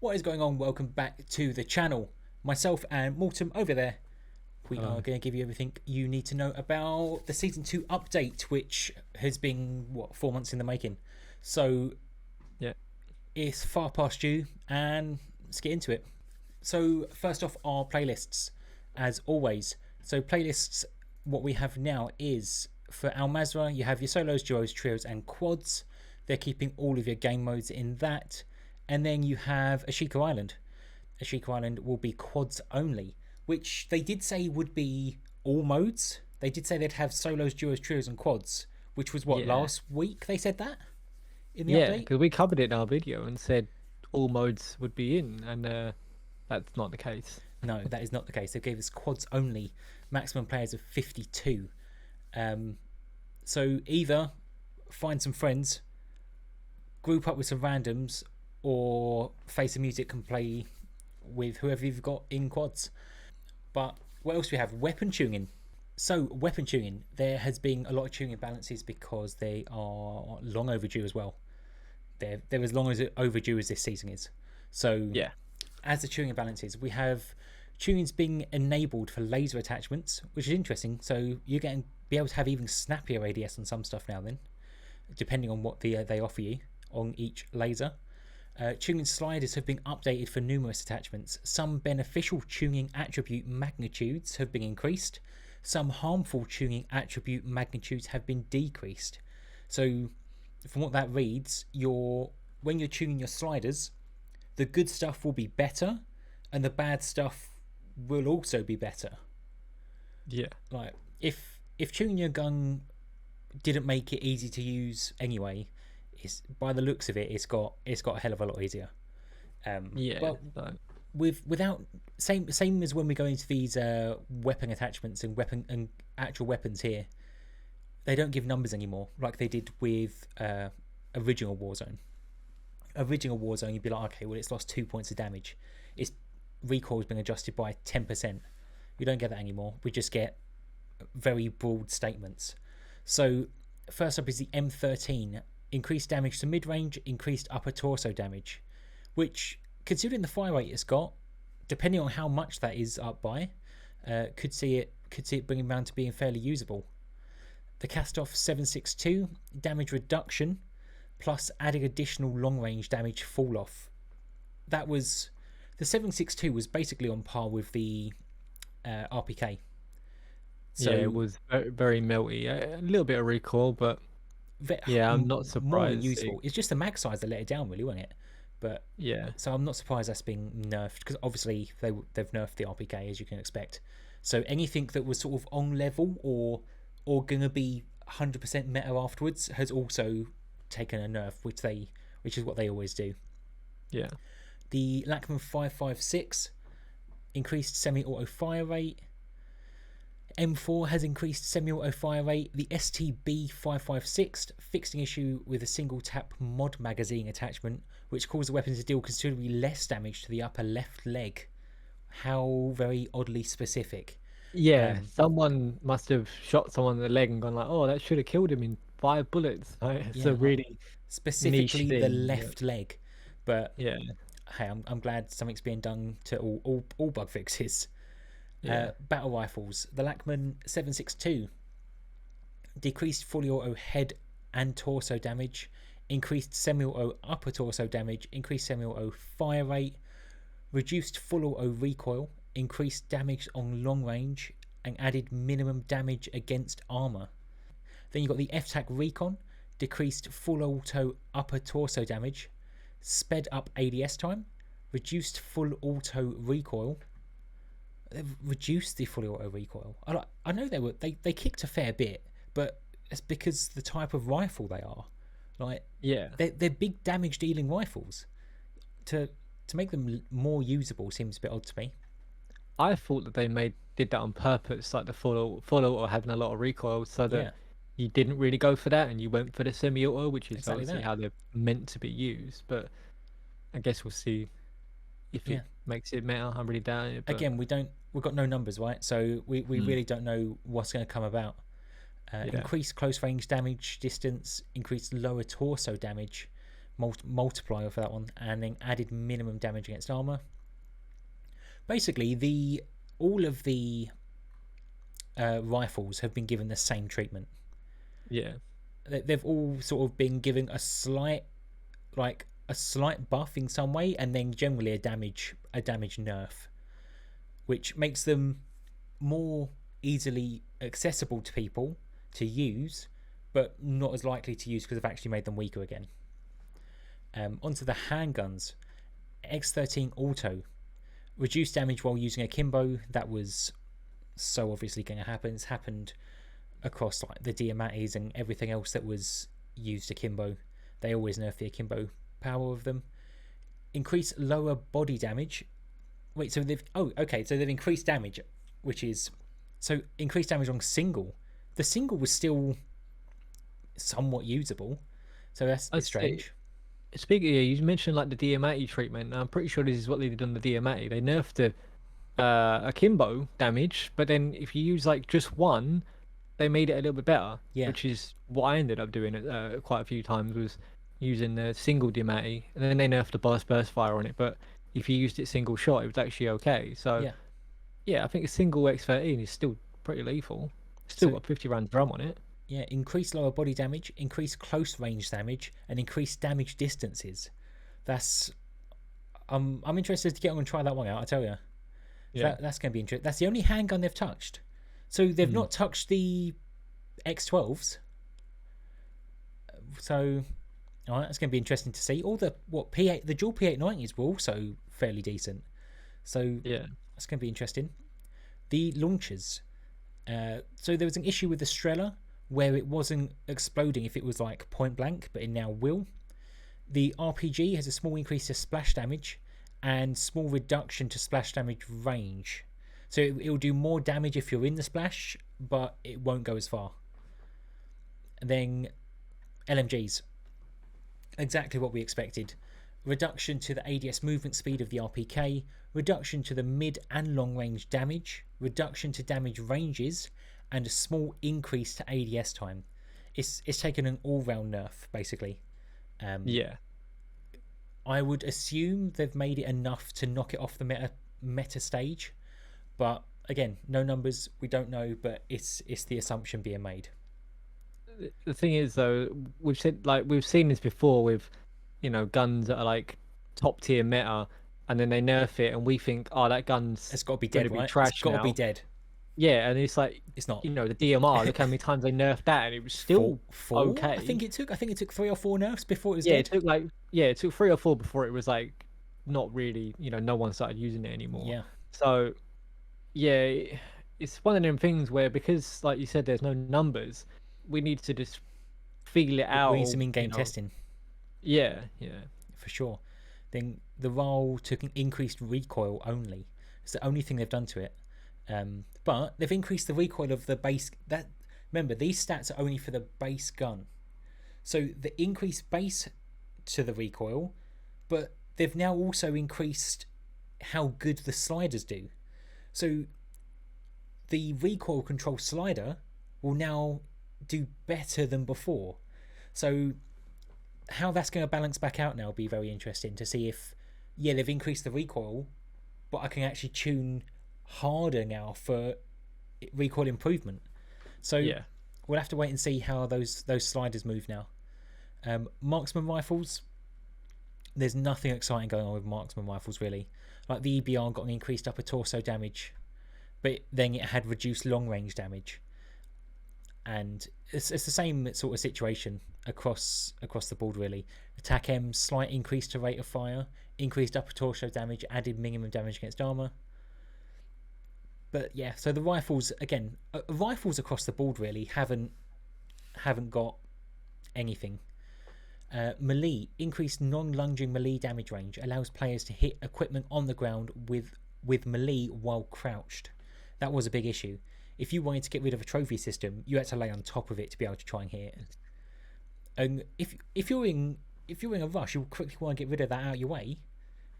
What is going on? Welcome back to the channel. Myself and Mortem over there. We are going to give you everything you need to know about the Season 2 update, which has been, 4 months in the making. So, yeah, it's far past due, and let's get into it. So, first off, our playlists, as always. So, playlists, what we have now is, for Al Mazrah, you have your solos, duos, trios, and quads. They're keeping all of your game modes in that. And then you have Ashika Island. Ashika Island will be quads only, which they did say would be all modes. They did say they'd have solos, duos, trios, and quads, which was last week they said that in the update? Yeah, because we covered it in our video and said all modes would be in, and that's not the case. No, that is not the case. They gave us quads only, maximum players of 52. So either find some friends, group up with some randoms, or Face the Music and play with whoever you've got in quads. But what else do we have? Weapon tuning. So, weapon tuning. There has been a lot of tuning balances because they are long overdue as well. They're as long as overdue as this season is. So, yeah, as the tuning balances, we have tunings being enabled for laser attachments, which is interesting. So, you're going to be able to have even snappier ADS on some stuff now then, depending on what they offer you on each laser. Tuning sliders have been updated for numerous attachments. Some beneficial tuning attribute magnitudes have been increased. Some harmful tuning attribute magnitudes have been decreased. So, from what that reads, when you're tuning your sliders, the good stuff will be better, and the bad stuff will also be better. Yeah. Like if tuning your gun didn't make it easy to use anyway, by the looks of it, it's got a hell of a lot easier. But without same as when we go into these weapon attachments and actual weapons here, they don't give numbers anymore like they did with original Warzone. Original Warzone, you'd be like, okay, well, it's lost 2 points of damage. Its recoil's been adjusted by 10%. You don't get that anymore. We just get very broad statements. So first up is the M13. Increased damage to mid-range, increased upper torso damage, which, considering the fire rate it's got, depending on how much that is up by, could see it bringing around to being fairly usable. The Kastoff 762, damage reduction, plus adding additional long-range damage fall-off. That was... The 762 was basically on par with the RPK. So, yeah, it was very, very melty. A little bit of recoil, but... Yeah, I'm not surprised. More useful. It's just the mag size that let it down, really, wasn't it? But yeah, so I'm not surprised that's being nerfed, because obviously they've nerfed the RPK, as you can expect. So anything that was sort of on level or gonna be 100% meta afterwards has also taken a nerf, which is what they always do. Yeah. The Lachman 556 increased semi-auto fire rate. M4 has increased semi-auto fire rate. The STB 556 fixed an issue with a single tap mod magazine attachment, which caused the weapon to deal considerably less damage to the upper left leg. How very oddly specific. Yeah, someone must have shot someone in the leg and gone like, oh, that should have killed him in 5 bullets. It's a really specifically niche the thing, left leg. But yeah, hey, I'm glad something's being done to all bug fixes. Yeah. Battle rifles. The Lachman 762 decreased fully auto head and torso damage, increased semi-auto upper torso damage, increased semi-auto fire rate, reduced full auto recoil, increased damage on long range, and added minimum damage against armor. Then you've got the F-TAC Recon, decreased full auto upper torso damage, sped up ADS time, reduced full auto recoil. They've reduced the fully auto recoil. I know they kicked a fair bit, but it's because the type of rifle they are. Like, yeah, they're big damage dealing rifles. To make them more usable seems a bit odd to me. I thought that they did that on purpose, like the full auto having a lot of recoil, so that you didn't really go for that and you went for the semi-auto, which is exactly obviously how they're meant to be used. But I guess we'll see if it makes it meta. I really doubt it. But... Again, we've got no numbers, right? So we really don't know what's going to come about. Increased close range damage distance, increased lower torso damage, multiplier for that one, and then added minimum damage against armor. Basically, all of the rifles have been given the same treatment. Yeah, they've all sort of been given a slight buff in some way, and then generally a damage nerf, which makes them more easily accessible to people to use, but not as likely to use because they've actually made them weaker again. Onto the handguns. X13 Auto. Reduced damage while using akimbo. That was so obviously going to happen. It's happened across like the Diamatis and everything else that was used akimbo. They always nerf the akimbo power of them. Increase lower body damage. Wait, so they've increased damage, which is so increased damage on single. The single was still somewhat usable, so that's a bit strange. Speaking of, you mentioned like the Diamati treatment. I'm pretty sure this is what they did on the Diamati. They nerfed the akimbo damage, but then if you use like just one, they made it a little bit better. Yeah. Which is what I ended up doing quite a few times, was using the single Diamati, and then they nerfed the burst fire on it. But if you used it single shot, it was actually okay. So yeah, I think a single X13 is still pretty lethal. Still got 50 round drum on it. Yeah, increase lower body damage, increase close range damage, and increase damage distances. That's I'm interested to get on and try that one out. I tell you, that's going to be interesting. That's the only handgun they've touched. So they've not touched the X12s. So, all right, that's going to be interesting to see. All the the dual P890s were also fairly decent. So yeah, that's going to be interesting. The launchers. So there was an issue with the Strela where it wasn't exploding if it was like point blank, but it now will. The RPG has a small increase to splash damage and small reduction to splash damage range. So it will do more damage if you're in the splash, but it won't go as far. And then LMGs. Exactly what we expected. Reduction to the ADS movement speed of the RPK, reduction to the mid and long range damage, reduction to damage ranges, and a small increase to ADS time. It's taken an all-round nerf, basically. Yeah. I would assume they've made it enough to knock it off the meta stage, but again, no numbers, we don't know, but it's the assumption being made. The thing is, though, we've seen this before with, guns that are like top tier meta, and then they nerf it, and we think, oh, that gun's got to be dead, right? Trash it's got to be dead. Yeah, and it's like, it's not. The DMR. Look how many times they nerfed that, and it was still four? Okay. I think it took 3 or 4 nerfs before it was dead. It took 3 or 4 before it was like not really. No one started using it anymore. Yeah. So, yeah, it's one of them things where, because, like you said, there's no numbers, we need to just feel it out. We need some in-game testing. Yeah, for sure. Then the RAL took an increased recoil only. It's the only thing they've done to it. But they've increased the recoil of the base. Remember, these stats are only for the base gun. So the increased base to the recoil, but they've now also increased how good the sliders do. So the recoil control slider will now do better than before. So how that's going to balance back out now will be very interesting to see if, they've increased the recoil, but I can actually tune harder now for recoil improvement. So we'll have to wait and see how those sliders move now. Marksman rifles, there's nothing exciting going on with marksman rifles really. Like the EBR got an increased upper torso damage, but then it had reduced long range damage, and it's the same sort of situation across the board really. Attack M, slight increase to rate of fire, increased upper torso damage, added minimum damage against armor. But yeah, so the rifles again, rifles across the board really haven't got anything. Melee, increased non-lunging melee damage range, allows players to hit equipment on the ground with melee while crouched. That was a big issue. If you wanted to get rid of a trophy system, you had to lay on top of it to be able to try and hit it. And if you're in a rush, you quickly want to get rid of that out of your way.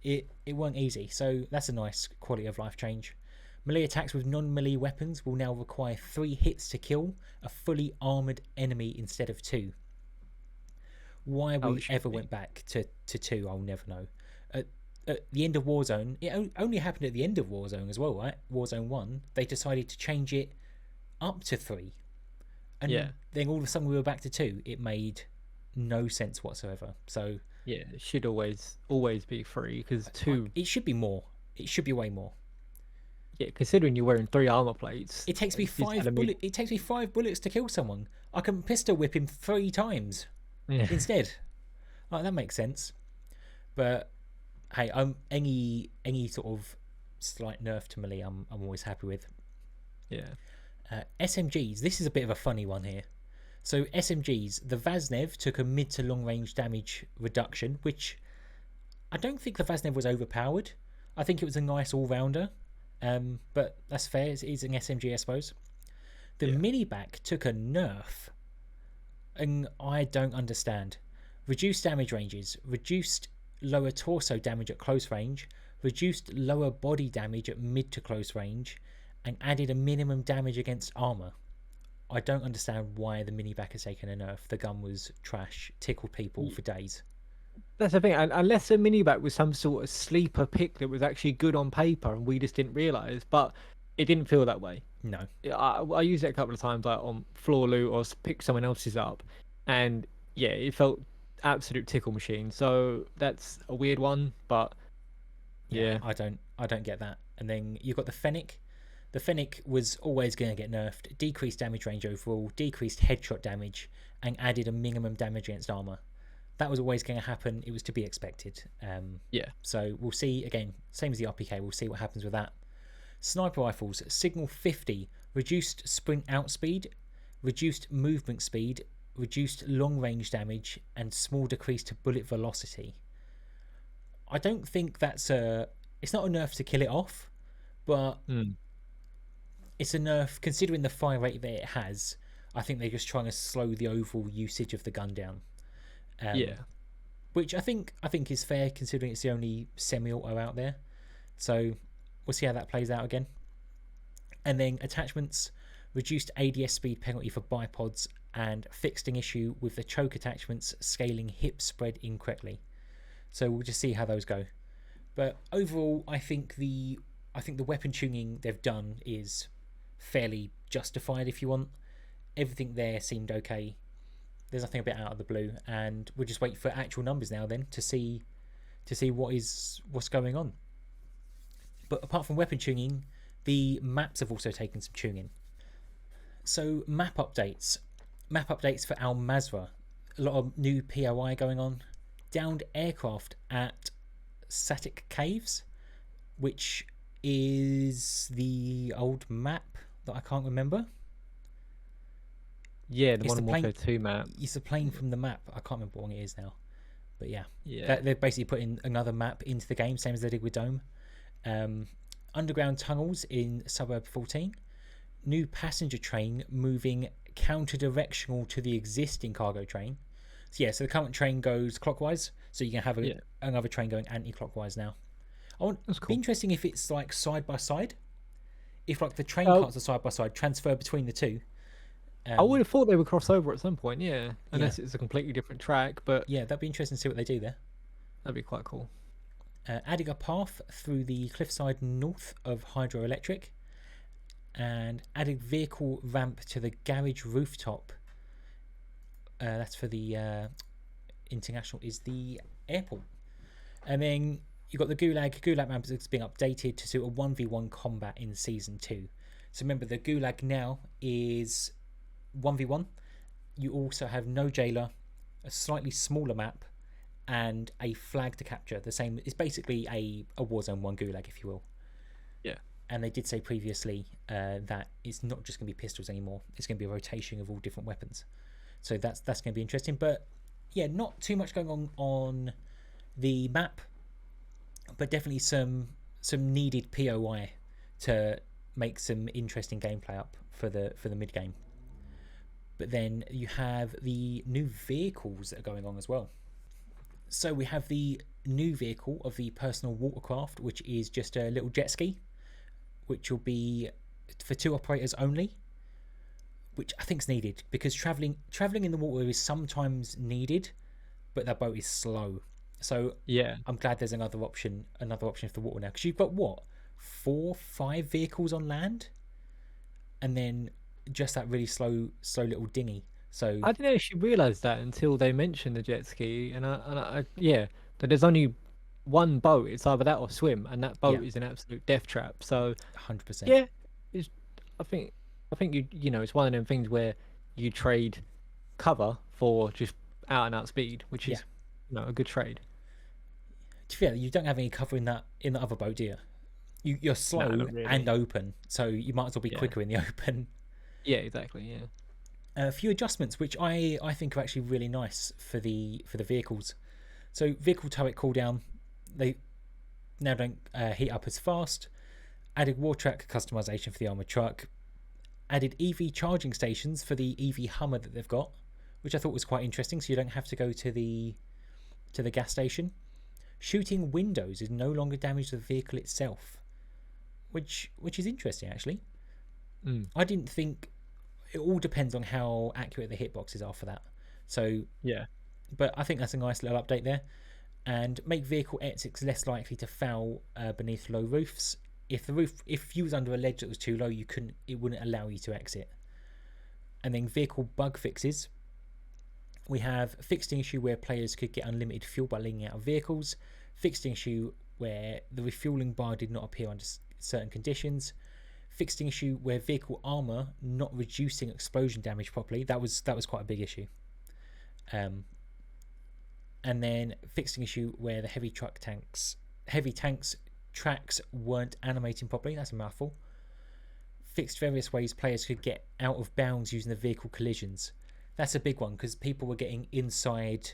It weren't easy, so that's a nice quality of life change. Melee attacks with non-melee weapons will now require 3 hits to kill a fully armoured enemy instead of 2. Why we ever went back to 2, I'll never know. At the end of Warzone, it only happened at the end of Warzone as well, right? Warzone 1, they decided to change it up to 3. And then all of a sudden we were back to 2. It made no sense whatsoever. So yeah, it should always be 3, because 2... It should be more. It should be way more. Yeah, considering you're wearing 3 armor plates. It takes me 5 bullets. It takes me 5 bullets to kill someone. I can pistol whip him 3 times instead. Like, that makes sense. But hey, any sort of slight nerf to melee, I'm always happy with. Yeah. SMGs. This is a bit of a funny one here. So SMGs, the Vaznev took a mid to long range damage reduction, which I don't think the Vaznev was overpowered. I think it was a nice all rounder. But that's fair. It's an SMG, I suppose. The miniback took a nerf, and I don't understand. Reduced damage ranges, reduced lower torso damage at close range, reduced lower body damage at mid to close range, and added a minimum damage against armor. I don't understand why the miniback has taken a nerf. The gun was trash, tickled people for days. That's the thing, unless the miniback was some sort of sleeper pick that was actually good on paper and we just didn't realise, but it didn't feel that way. No. I used it a couple of times, like on floor loot or pick someone else's up, and yeah, it felt absolute tickle machine. So that's a weird one, but yeah. I don't get that. And then you've got the Fennec. The Fennec was always going to get nerfed, decreased damage range overall, decreased headshot damage, and added a minimum damage against armor. That was always going to happen. It was to be expected. So we'll see, again, same as the RPK, we'll see what happens with that. Sniper rifles, Signal 50, reduced sprint outspeed, reduced movement speed, reduced long range damage, and small decrease to bullet velocity. I don't think it's not a nerf to kill it off, but it's a nerf considering the fire rate that it has. I think they're just trying to slow the overall usage of the gun down. Which I think is fair considering it's the only semi-auto out there. So we'll see how that plays out again. And then attachments, reduced ADS speed penalty for bipods, and fixed an issue with the choke attachments scaling hip spread incorrectly. So we'll just see how those go. But overall, I think the weapon tuning they've done is fairly justified. If you want, everything there seemed okay. There's nothing a bit out of the blue, and we'll just wait for actual numbers now then to see what's going on. But apart from weapon tuning, the maps have also taken some tuning. So map updates for Al Mazrah, a lot of new POI going on. Downed aircraft at Satic Caves, which is the old map that I can't remember. Yeah, the Modern Warfare 2 map. It's a plane from the map. I can't remember what one it is now. But yeah. They're basically putting another map into the game, same as they did with Dome. Underground tunnels in Suburb 14. New passenger train moving counter-directional to the existing cargo train. So the current train goes clockwise, so you can have another train going anti-clockwise now. That's cool. Be interesting if it's like side by side. If like the train cars are side by side, transfer between the two. I would have thought they would cross over at some point, unless it's a completely different track. But yeah, that'd be interesting to see what they do there. That'd be quite cool. Adding a path through the cliffside north of Hydroelectric, and adding vehicle ramp to the garage rooftop. That's for the international is the airport. And then you've got the Gulag map is being updated to suit a 1v1 combat in season 2. So remember, the Gulag now is 1v1. You also have no jailer, a slightly smaller map, and a flag to capture. The same, it's basically a Warzone 1 Gulag, if you will. Yeah. And they did say previously that it's not just going to be pistols anymore. It's going to be a rotation of all different weapons. So that's going to be interesting. But yeah, not too much going on the map, but definitely some needed POI to make some interesting gameplay up for the mid game. But then you have the new vehicles that are going on as well. So we have the new vehicle of the personal watercraft, which is just a little jet ski, which will be for 2 operators only, which I think is needed because traveling in the water is sometimes needed, but that boat is slow. So Yeah. I'm glad there's another option for the water now, because you've got what, 4-5 vehicles on land, and then just that really slow little dinghy. So I didn't actually realize that until they mentioned the jet ski, and yeah, that there's only one boat. It's either that or swim, and that yeah, boat is an absolute death trap. So 100%. yeah, it's, I think you know it's one of them things where you trade cover for just out and out speed, which Yeah. is a good trade. To be fair, you don't have any cover in the other boat, do you? You're No, slow not really. and open, so you might as well be Yeah, quicker in the open. yeah, exactly. Yeah, A few adjustments which I think are actually really nice for the vehicles. So vehicle turret cooldown, they now don't heat up as fast. Added war track customization for the armored truck. Added EV charging stations for the EV Hummer that they've got, which I thought was quite interesting. So you don't have to go to the gas station. Shooting windows is no longer damage to the vehicle itself, which is interesting actually. I didn't think. It all depends on how accurate the hitboxes are for that. So yeah, but I think that's a nice little update there. And make vehicle exits less likely to foul beneath low roofs. If you was under a ledge that was too low, it wouldn't allow you to exit. And then vehicle bug fixes. We have fixed an issue where players could get unlimited fuel by leaning out of vehicles. Fixed an issue where the refueling bar did not appear under certain conditions. Fixed an issue where vehicle armor not reducing explosion damage properly. That was quite a big issue. And then fixed an issue where the heavy tanks tracks weren't animating properly. That's a mouthful. Fixed various ways players could get out of bounds using the vehicle collisions. That's a big one because people were getting inside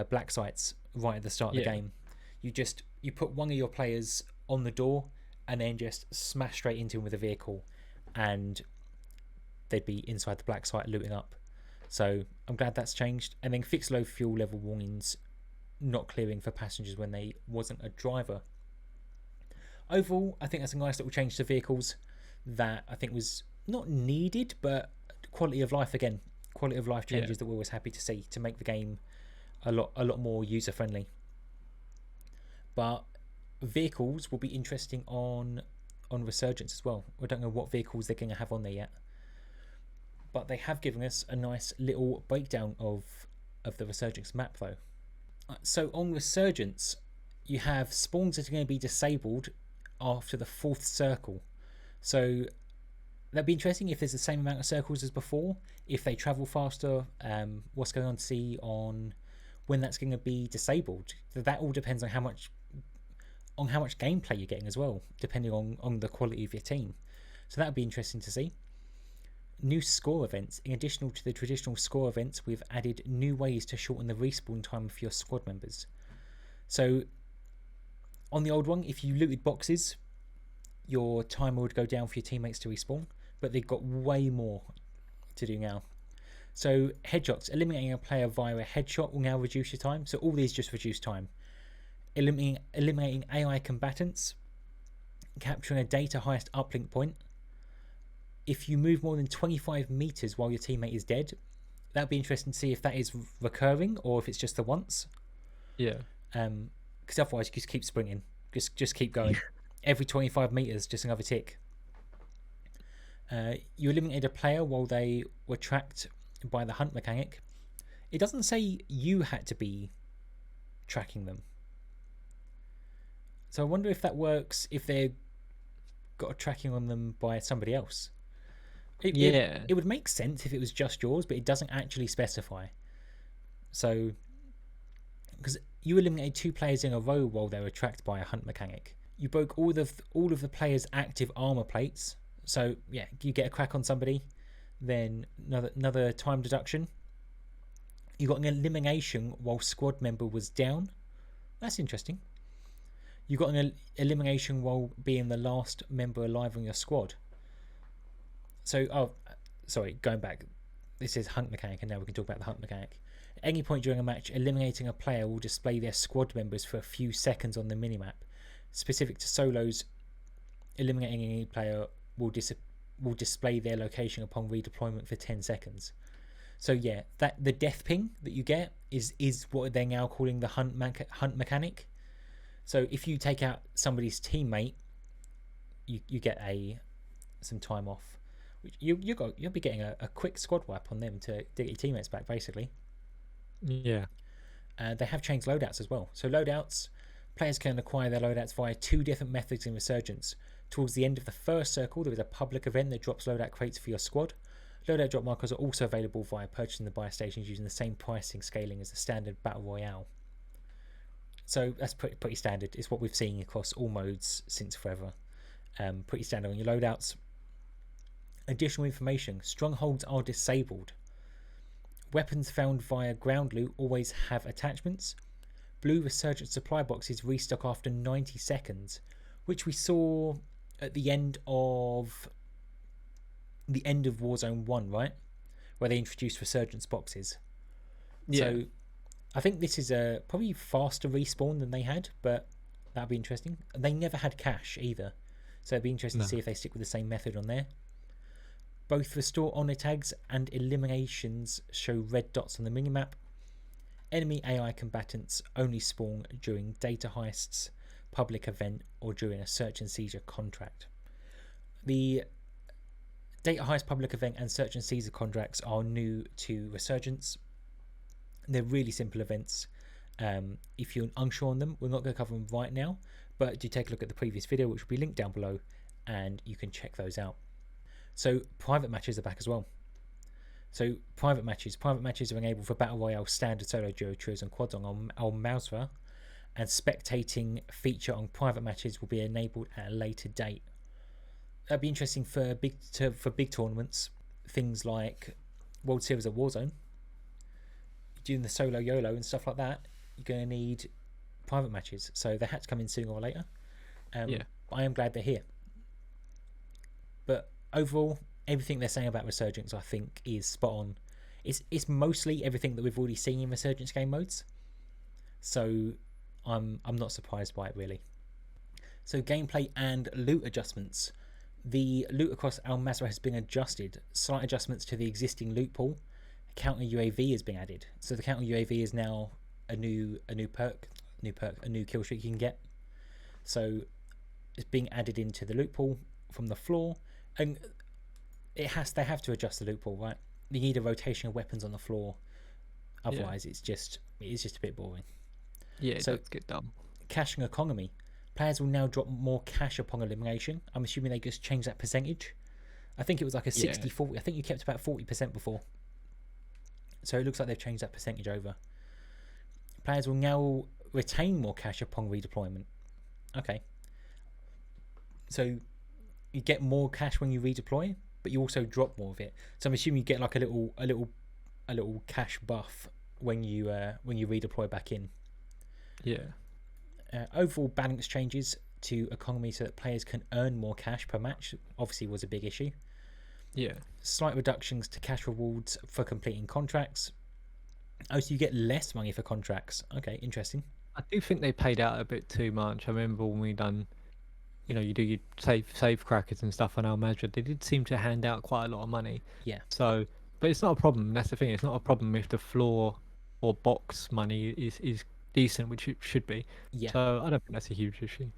black sites right at the start of the game. You put one of your players on the door and then just smash straight into him with a vehicle, and they'd be inside the black site looting up. So I'm glad that's changed. And then fixed low fuel level warnings not clearing for passengers when they wasn't a driver. Overall, I think that's a nice little change to vehicles that I think was not needed, but quality of life again. Quality of life changes that we're always happy to see to make the game a lot more user friendly. But vehicles will be interesting on Resurgence as well. I don't know what vehicles they're going to have on there yet, but they have given us a nice little breakdown of the Resurgence map though. So on Resurgence, you have spawns that are going to be disabled after the 4th circle. So that'd be interesting if there's the same amount of circles as before, if they travel faster, what's going on to see on when that's going to be disabled. That all depends on how much gameplay you're getting as well, depending on the quality of your team. So that would be interesting to see. New score events. In addition to the traditional score events, we've added new ways to shorten the respawn time for your squad members. So on the old one, if you looted boxes, your timer would go down for your teammates to respawn, but they've got way more to do now. So headshots. Eliminating a player via a headshot will now reduce your time. So all these just reduce time. Eliminating AI combatants. Capturing a data highest uplink point. If you move more than 25 meters while your teammate is dead, that'd be interesting to see if that is recurring or if it's just the once. Yeah. Because otherwise you just keep springing, just keep going. Every 25 meters, just another tick. You eliminated a player while they were tracked by the hunt mechanic. It doesn't say you had to be tracking them. So I wonder if that works if they've got a tracking on them by somebody else. It would make sense if it was just yours, but it doesn't actually specify. So, because you eliminated 2 players in a row while they were tracked by a hunt mechanic. You broke all of the players' active armor plates. So yeah, you get a crack on somebody, then another time deduction. You got an elimination while squad member was down. That's interesting. You got an elimination while being the last member alive on your squad. So, going back. This is hunt mechanic, and now we can talk about the hunt mechanic. At any point during a match, eliminating a player will display their squad members for a few seconds on the minimap. Specific to solos, eliminating any player will display their location upon redeployment for 10 seconds. So yeah, that the death ping that you get is what they're now calling the hunt mechanic. So if you take out somebody's teammate, you get some time off. You'll be getting a quick squad wipe on them to get your teammates back, basically. Yeah. They have changed loadouts as well. So loadouts, players can acquire their loadouts via 2 different methods in Resurgence. Towards the end of the first circle, there is a public event that drops loadout crates for your squad. Loadout drop markers are also available via purchasing the buy stations using the same pricing scaling as the standard Battle Royale. So that's pretty standard. It's what we've seen across all modes since forever. Pretty standard on your loadouts. Additional information. Strongholds are disabled. Weapons found via ground loot always have attachments. Blue Resurgence supply boxes restock after 90 seconds, which we saw at the end of Warzone 1, right? Where they introduced Resurgence boxes. Yeah. So I think this is a probably faster respawn than they had, but that'd be interesting. They never had cash either, so it'd be interesting to see if they stick with the same method on there. Both restore honor tags and eliminations show red dots on the minimap. Enemy AI combatants only spawn during data heists, public event, or during a search and seizure contract. The data heist, public event, and search and seizure contracts are new to Resurgence. They're really simple events. If you're unsure on them, we're not going to cover them right now, but do take a look at the previous video, which will be linked down below, and you can check those out. So private matches are back as well. So private matches are enabled for Battle Royale, standard, solo, duo, trios, and quads on Al-Mazrah, and spectating feature on private matches will be enabled at a later date. That'd be interesting for big tournaments, things like World Series of Warzone. Doing the solo YOLO and stuff like that, you're going to need private matches. So they had to come in sooner or later. I am glad they're here. But overall, everything they're saying about Resurgence, I think, is spot on. It's mostly everything that we've already seen in Resurgence game modes. So I'm not surprised by it, really. So gameplay and loot adjustments. The loot across Al-Mazrah has been adjusted. Slight adjustments to the existing loot pool. Counter UAV has been added. So the counter UAV is now a new kill streak you can get. So it's being added into the loot pool from the floor, and they have to adjust the loot pool, right? You need a rotation of weapons on the floor, otherwise it is just a bit boring. Yeah, so let's get done. Caching economy. Players will now drop more cash upon elimination. I'm assuming they just changed that percentage. I think it was like a 60-40. I think you kept about 40% before. So it looks like they've changed that percentage over. Players will now retain more cash upon redeployment. Okay. So you get more cash when you redeploy, but you also drop more of it. So I'm assuming you get like a little cash buff when you redeploy back in. Yeah. Overall balance changes to economy so that players can earn more cash per match. Obviously, was a big issue. Yeah. Slight reductions to cash rewards for completing contracts. Oh, so you get less money for contracts. Okay, interesting. I do think they paid out a bit too much. I remember when we done, you do your save crackers and stuff on Al-Mazrah, they did seem to hand out quite a lot of money. Yeah. So, but it's not a problem. That's the thing. It's not a problem if the floor or box money is decent, which it should be. Yeah. So I don't think that's a huge issue.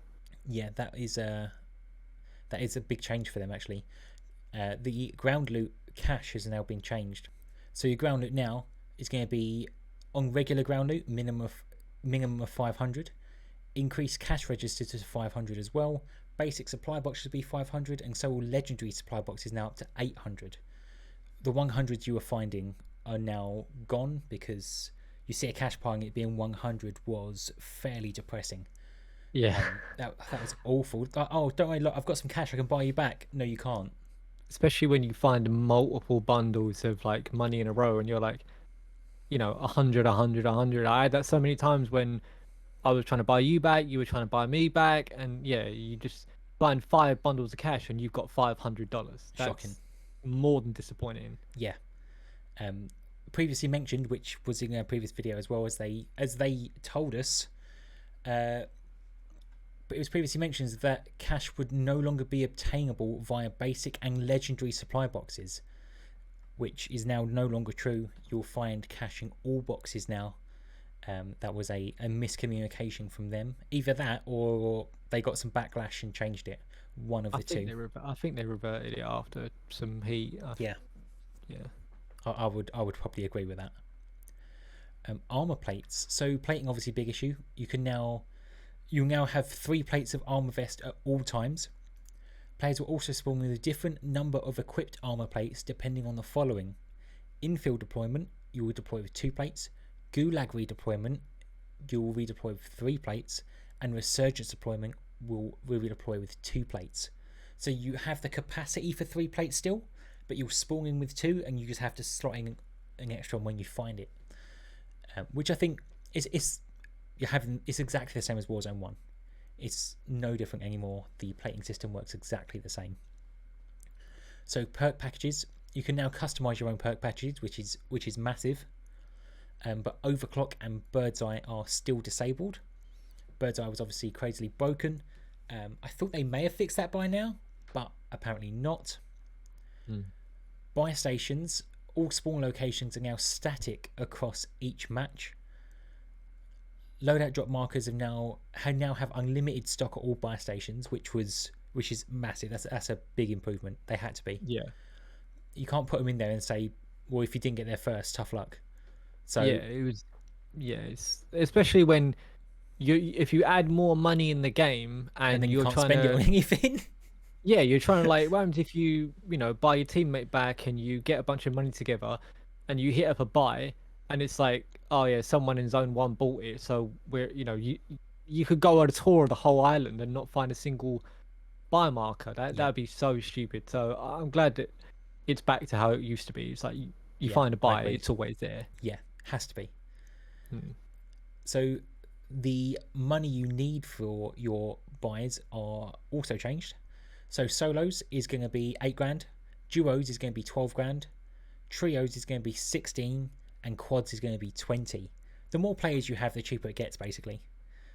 Yeah, that is a big change for them, actually. The ground loot cash has now been changed. So your ground loot now is going to be on regular ground loot minimum of 500. Increase cash register to 500 as well. Basic supply boxes will be 500, and so will legendary supply boxes now up to 800. The 100s you were finding are now gone because you see a cash pile and it being 100 was fairly depressing. Yeah. That was awful. Oh, don't worry, look, I've got some cash, I can buy you back. No, you can't. Especially when you find multiple bundles of like money in a row and you're like, 100. I had that so many times when I was trying to buy you back, you were trying to buy me back, and yeah, you just find 5 bundles of cash and you've got $500. That's shocking. More than disappointing. Yeah. Previously mentioned, which was in a previous video as well, as they told us, but it was previously mentioned that cash would no longer be obtainable via basic and legendary supply boxes. which is now no longer true. You'll find cash in all boxes now. That was a miscommunication from them. Either that, or they got some backlash and changed it. One of the two. I think they reverted it after some heat. Yeah. I would probably agree with that. Armor plates. So plating, obviously, big issue. You'll now have 3 plates of armor vest at all times. Players will also spawn with a different number of equipped armor plates depending on the following: infield deployment, you will deploy with 2 plates. Gulag redeployment, you will redeploy with 3 plates, and resurgence deployment will redeploy with 2 plates. So you have the capacity for 3 plates still, but you'll spawn in with 2, and you just have to slot in an extra one when you find it. Which I think is it's exactly the same as Warzone 1. It's no different anymore. The plating system works exactly the same. So perk packages, you can now customize your own perk packages, which is massive. But Overclock and Bird's Eye are still disabled. Bird's Eye was obviously crazily broken. I thought they may have fixed that by now, but apparently not. Buy stations, all spawn locations are now static across each match. Loadout drop markers now have unlimited stock at all buy stations, which is massive. That's a big improvement. They had to be. Yeah. You can't put them in there and say, well, if you didn't get there first, tough luck. So yeah, it was. Yeah, it's especially when if you add more money in the game and then you're can't trying spend to it on anything. Yeah, you're trying to like, what happens if you buy your teammate back and you get a bunch of money together and you hit up a buy and it's like, oh yeah, someone in zone 1 bought it, so you could go on a tour of the whole island and not find a single buy marker. That'd be so stupid. So I'm glad that it's back to how it used to be. It's like you find a buy, it's always there. Yeah, has to be. So the money you need for your buys are also changed. So solos is going to be 8 grand, duos is going to be 12 grand, trios is going to be 16, and quads is going to be 20. The more players you have, the cheaper it gets, basically.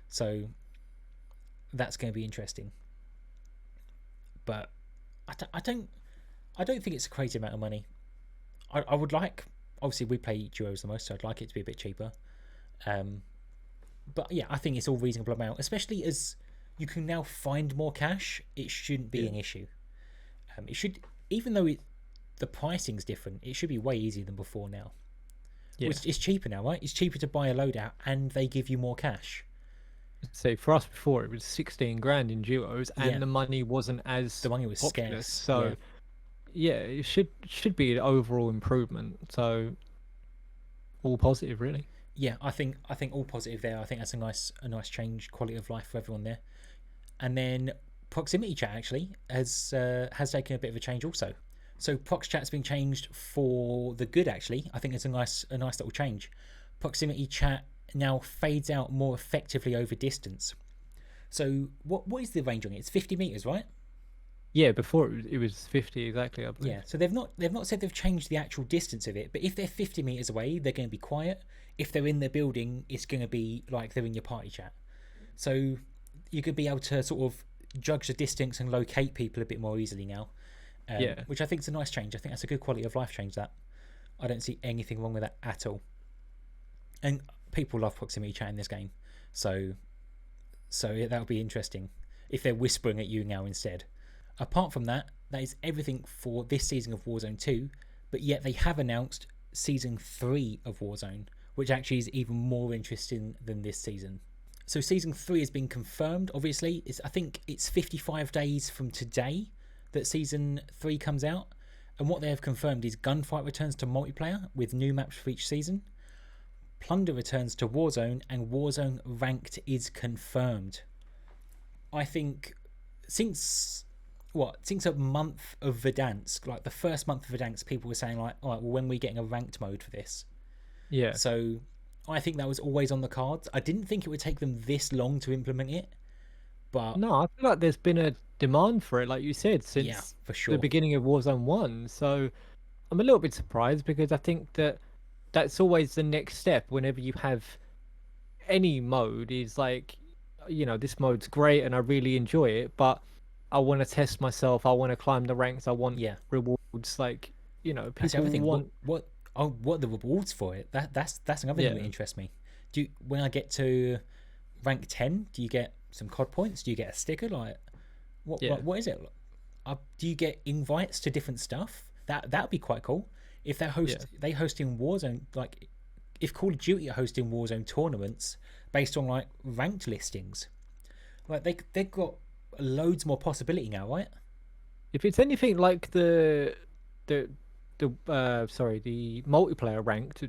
So that's going to be interesting. But I don't think it's a crazy amount of money. I would like, obviously we play duos the most, so I'd like it to be a bit cheaper. But yeah, I think it's all reasonable amount, especially as you can now find more cash. It shouldn't be an issue. It should, even though the pricing's different, it should be way easier than before now. Yeah. It's cheaper now, right? It's cheaper to buy a loadout and they give you more cash. So for us before, it was 16 grand in duos and the money wasn't as the money was populous. Scarce. So yeah, it should be an overall improvement. So all positive, really. Yeah, I think all positive there. I think that's a nice change, quality of life for everyone there. And then proximity chat actually has taken a bit of a change also. So Prox chat's been changed for the good actually. I think it's a nice little change. Proximity chat now fades out more effectively over distance. So what is the range on it? It's 50 meters, right? Yeah, before it was 50 exactly, I believe. Yeah, so they've not said they've changed the actual distance of it, but if they're 50 meters away, they're going to be quiet. If they're in the building, it's going to be like they're in your party chat. So you could be able to sort of judge the distance and locate people a bit more easily now. Which I think is a nice change. I think that's a good quality of life change. That I don't see anything wrong with that at all. And people love proximity chat in this game, so that'll be interesting if they're whispering at you now instead. Apart from that, that is everything for this season of Warzone 2, but yet they have announced Season 3 of Warzone, which actually is even more interesting than this season. So Season 3 has been confirmed, obviously. I think it's 55 days from today that Season 3 comes out, and what they have confirmed is Gunfight returns to multiplayer with new maps for each season, Plunder returns to Warzone, and Warzone Ranked is confirmed. I think since a month of Verdansk, like the first month of Verdansk, people were saying like, all right, well, when are we getting a ranked mode for this? Yeah. So I think that was always on the cards. I didn't think it would take them this long to implement it, but no, I feel like there's been a demand for it, like you said, since for sure. the beginning of Warzone 1. So I'm a little bit surprised because I think that's always the next step whenever you have any mode is like, this mode's great and I really enjoy it, but I want to test myself. I want to climb the ranks. I want rewards. Like, you know, That's people everything. want What are the rewards for it? That's another thing that interests me. When I get to rank 10, do you get some COD points? Do you get a sticker? Like what is it? Do you get invites to different stuff? That would be quite cool. If they hosting Warzone, like if Call of Duty are hosting Warzone tournaments based on like ranked listings, like they've got loads more possibility now, right? If it's anything like the multiplayer ranked,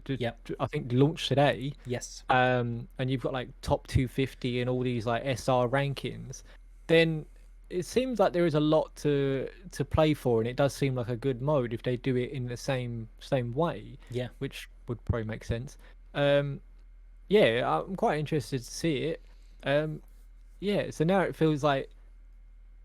I think launched today. Yes. And you've got like top 250 and all these like SR rankings, then it seems like there is a lot to play for, and it does seem like a good mode if they do it in the same way. Yeah. Which would probably make sense. Yeah, I'm quite interested to see it. Yeah, so now it feels like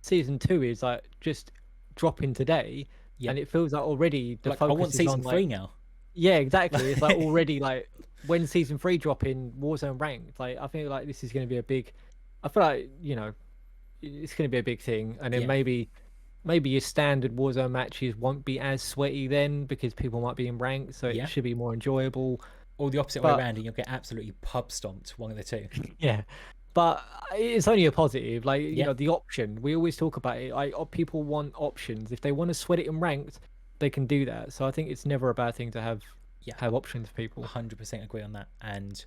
season 2 is like just dropping today, and it feels like already the focus I want is season on 3 now. Yeah, exactly. It's like already like when season 3 dropping Warzone ranked. Like I feel like this is going to be a big. I feel like it's going to be a big thing, and then maybe your standard Warzone matches won't be as sweaty then because people might be in ranked, so it should be more enjoyable. Or the opposite way around, and you'll get absolutely pub stomped, one of the two. Yeah. But it's only a positive. Like, you know, the option. We always talk about it. Like, people want options. If they want to sweat it in ranked, they can do that. So I think it's never a bad thing to have options for people. 100% agree on that. And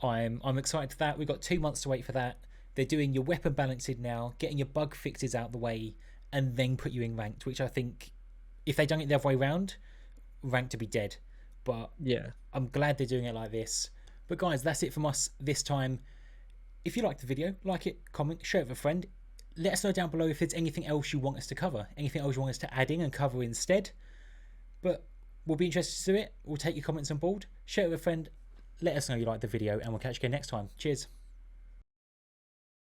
I'm excited for that. We've got 2 months to wait for that. They're doing your weapon balancing now, getting your bug fixes out the way, and then put you in ranked, which I think if they'd done it the other way around, ranked to be dead. But I'm glad they're doing it like this. But guys, that's it from us this time. If you liked the video, like it, comment, share it with a friend. Let us know down below if there's anything else you want us to cover, anything else you want us to add in and cover instead. But we'll be interested to do it. We'll take your comments on board. Share it with a friend. Let us know you like the video, and we'll catch you again next time. Cheers.